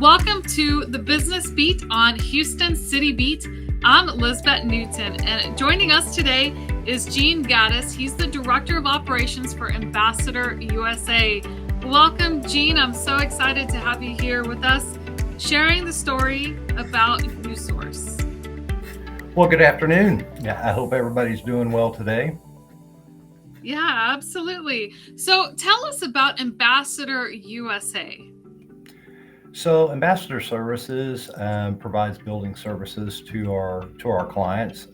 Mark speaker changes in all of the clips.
Speaker 1: Welcome to the Business Beat on Houston City Beat. I'm Lisbeth Newton, and joining us today is Gene Gattis. He's the Director of Operations for Ambassador USA. Welcome, Gene. I'm so excited to have you here with us, sharing the story about uSource.
Speaker 2: Well, good afternoon. I hope everybody's doing well today.
Speaker 1: Yeah, absolutely. So tell us about Ambassador USA.
Speaker 2: So, Ambassador Services provides building services to our clients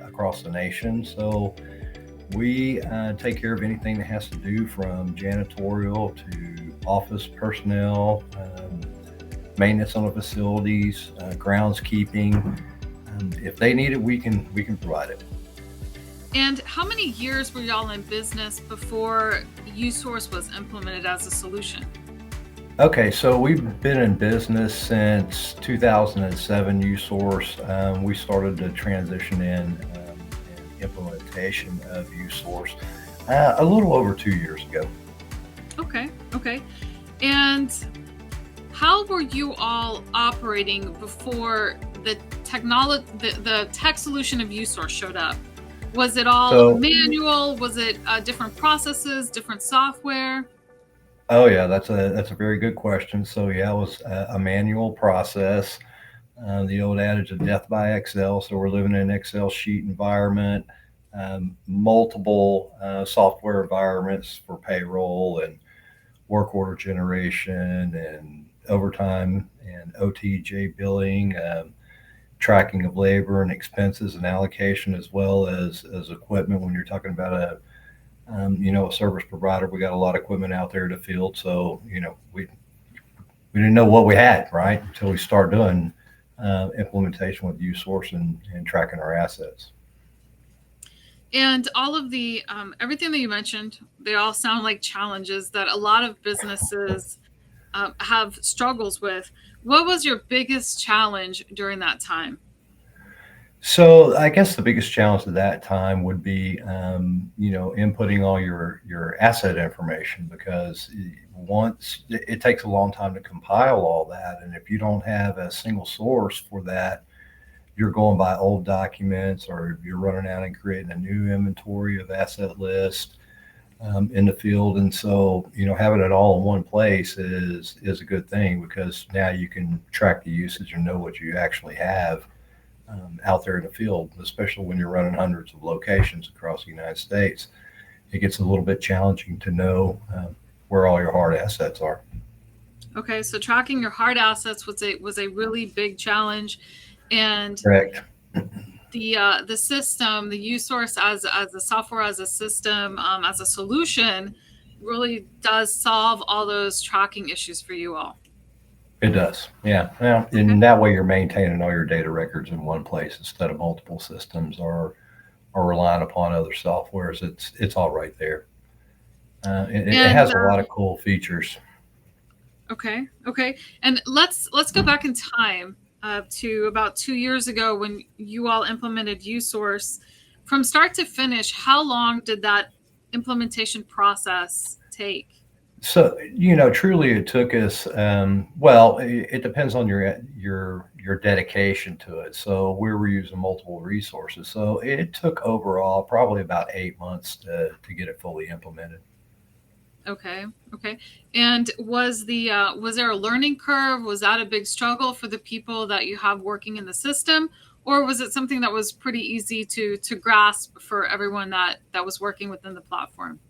Speaker 2: across the nation. So, we take care of anything that has to do from janitorial to office personnel, maintenance on the facilities, groundskeeping. If they need it, we can provide it.
Speaker 1: And how many years were y'all in business before uSource was implemented as a solution?
Speaker 2: Okay, so we've been in business since 2007, uSource. We started the transition in implementation of uSource a little over 2 years ago.
Speaker 1: Okay. And how were you all operating before the tech solution of uSource showed up? Was it all manual? Was it different processes, different software?
Speaker 2: Oh yeah, that's a very good question. So yeah, it was a manual process. The old adage of death by Excel. So we're living in an Excel sheet environment, multiple software environments for payroll and work order generation and overtime and OTJ billing, tracking of labor and expenses and allocation, as well as equipment. When you're talking about a service provider, we got a lot of equipment out there in the field. So, we didn't know what we had, right, until we start doing implementation with uSource and tracking our assets.
Speaker 1: And all of the everything that you mentioned, they all sound like challenges that a lot of businesses have struggles with. What was your biggest challenge during that time?
Speaker 2: So I guess the biggest challenge at that time would be, inputting all your asset information, because once it takes a long time to compile all that, and if you don't have a single source for that, you're going by old documents, or you're running out and creating a new inventory of asset list in the field. And so, having it all in one place is a good thing, because now you can track the usage and know what you actually have out there in the field, especially when you're running hundreds of locations across the United States. It gets a little bit challenging to know where all your hard assets are.
Speaker 1: Okay, so tracking your hard assets was a really big challenge, and
Speaker 2: Correct.
Speaker 1: The system, the uSource as a software, as a system, as a solution, really does solve all those tracking issues for you all.
Speaker 2: It does. Yeah. Well, in that way, you're maintaining all your data records in one place instead of multiple systems, or relying upon other softwares. It's all right there. It has a lot of cool features.
Speaker 1: Okay. And let's go back in time to about 2 years ago when you all implemented uSource. From start to finish, how long did that implementation process take?
Speaker 2: So, truly it took us, it depends on your dedication to it. So we were using multiple resources. So it took overall probably about 8 months to get it fully implemented.
Speaker 1: Okay. And was there a learning curve? Was that a big struggle for the people that you have working in the system? Or was it something that was pretty easy to grasp for everyone that was working within the platform?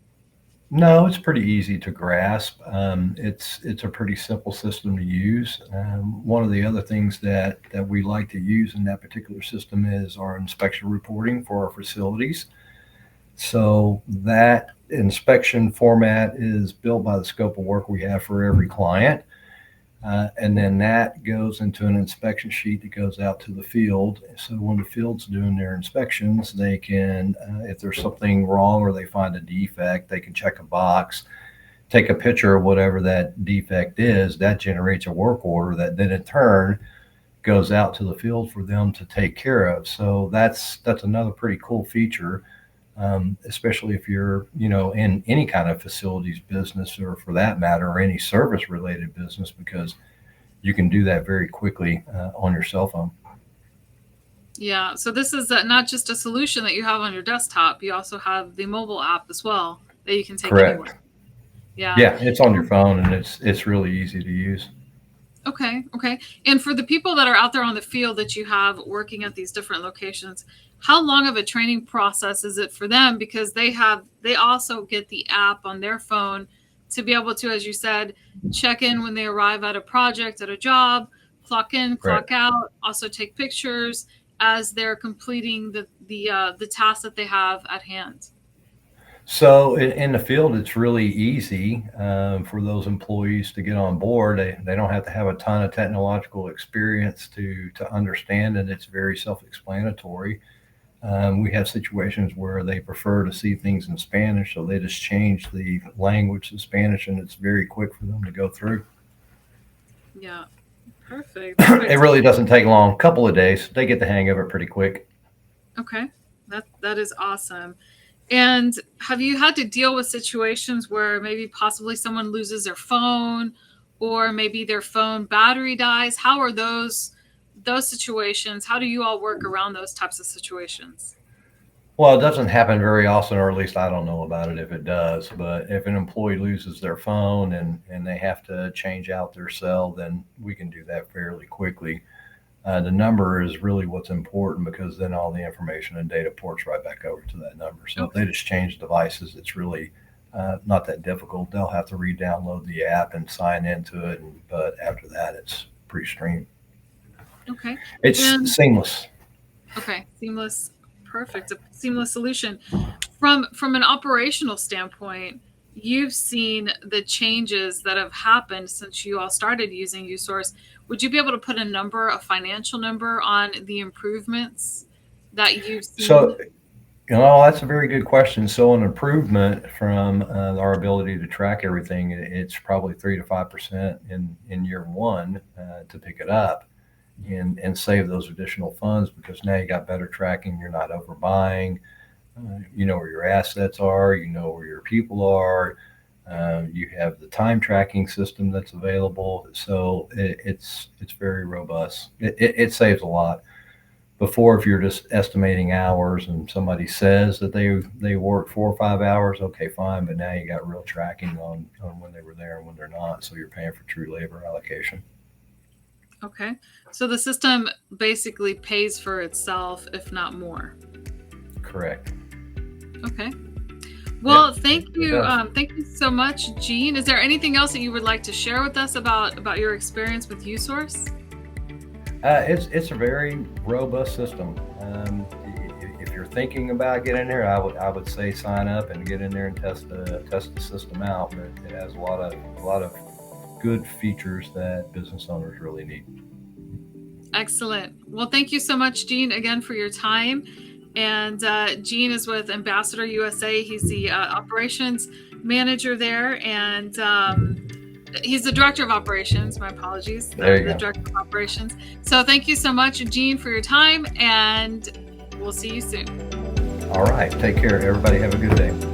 Speaker 2: No, it's pretty easy to grasp. It's a pretty simple system to use. One of the other things that we like to use in that particular system is our inspection reporting for our facilities. So that inspection format is built by the scope of work we have for every client. And then that goes into an inspection sheet that goes out to the field. So when the field's doing their inspections, they can, if there's something wrong or they find a defect, they can check a box, take a picture of whatever that defect is. That generates a work order that then in turn goes out to the field for them to take care of. So that's another pretty cool feature, especially if you're, in any kind of facilities business, or for that matter, or any service related business, because you can do that very quickly on your cell phone.
Speaker 1: Yeah. So this is not just a solution that you have on your desktop. You also have the mobile app as well that you can take anywhere.
Speaker 2: Correct.
Speaker 1: Yeah.
Speaker 2: Yeah, it's on your phone, and it's really easy to use.
Speaker 1: Okay. Okay. And for the people that are out there on the field that you have working at these different locations, how long of a training process is it for them? Because they also get the app on their phone to be able to, as you said, check in when they arrive at a project, at a job, clock in,
Speaker 2: Correct.
Speaker 1: clock out, also take pictures as they're completing the task that they have at hand.
Speaker 2: So in the field, it's really easy for those employees to get on board. They don't have to have a ton of technological experience to understand it. It's very self-explanatory. We have situations where they prefer to see things in Spanish, so they just change the language to Spanish, and it's very quick for them to go through.
Speaker 1: Yeah. Perfect.
Speaker 2: It really doesn't take long, a couple of days. They get the hang of it pretty quick.
Speaker 1: Okay. That is awesome. And have you had to deal with situations where maybe possibly someone loses their phone or maybe their phone battery dies? How are those situations? How do you all work around those types of situations?
Speaker 2: Well, it doesn't happen very often, or at least I don't know about it if it does. But if an employee loses their phone and they have to change out their cell, then we can do that fairly quickly. The number is really what's important because then all the information and data ports right back over to that number. So if they
Speaker 1: Okay.
Speaker 2: just change devices, it's really not that difficult. They'll have to re-download the app and sign into it, but after that, it's pretty stream.
Speaker 1: Okay.
Speaker 2: It's
Speaker 1: And
Speaker 2: seamless.
Speaker 1: okay, seamless, perfect, a seamless solution. From an operational standpoint, you've seen the changes that have happened since you all started using uSource. Would you be able to put a number, a financial number, on the improvements that you've
Speaker 2: So
Speaker 1: seen?
Speaker 2: that's a very good question. So an improvement from our ability to track everything, it's probably 3 to 5% in year one to pick it up and save those additional funds because now you got better tracking. You're not overbuying. You know where your assets are. You know where your people are. You have the time tracking system that's available. So it's very robust. It saves a lot. Before, if you're just estimating hours and somebody says that they work 4 or 5 hours, okay, fine. But now you got real tracking on when they were there and when they're not. So you're paying for true labor allocation.
Speaker 1: Okay. So the system basically pays for itself, if not more.
Speaker 2: Correct.
Speaker 1: Okay.
Speaker 2: Yeah,
Speaker 1: Well, thank
Speaker 2: it
Speaker 1: you.
Speaker 2: does.
Speaker 1: Thank you so much, Gene. Is there anything else that you would like to share with us about your experience with uSource?
Speaker 2: It's a very robust system. If you're thinking about getting there, I would say sign up and get in there and test the system out. But it has a lot of good features that business owners really need.
Speaker 1: Excellent. Well, thank you so much, Gene, again for your time. And Gene is with Ambassador USA. He's the operations manager there, and he's the director of operations. My apologies,
Speaker 2: There you
Speaker 1: the
Speaker 2: go.
Speaker 1: director of operations. So thank you so much, Gene, for your time, and we'll see you soon.
Speaker 2: All right. Take care. Everybody have a good day.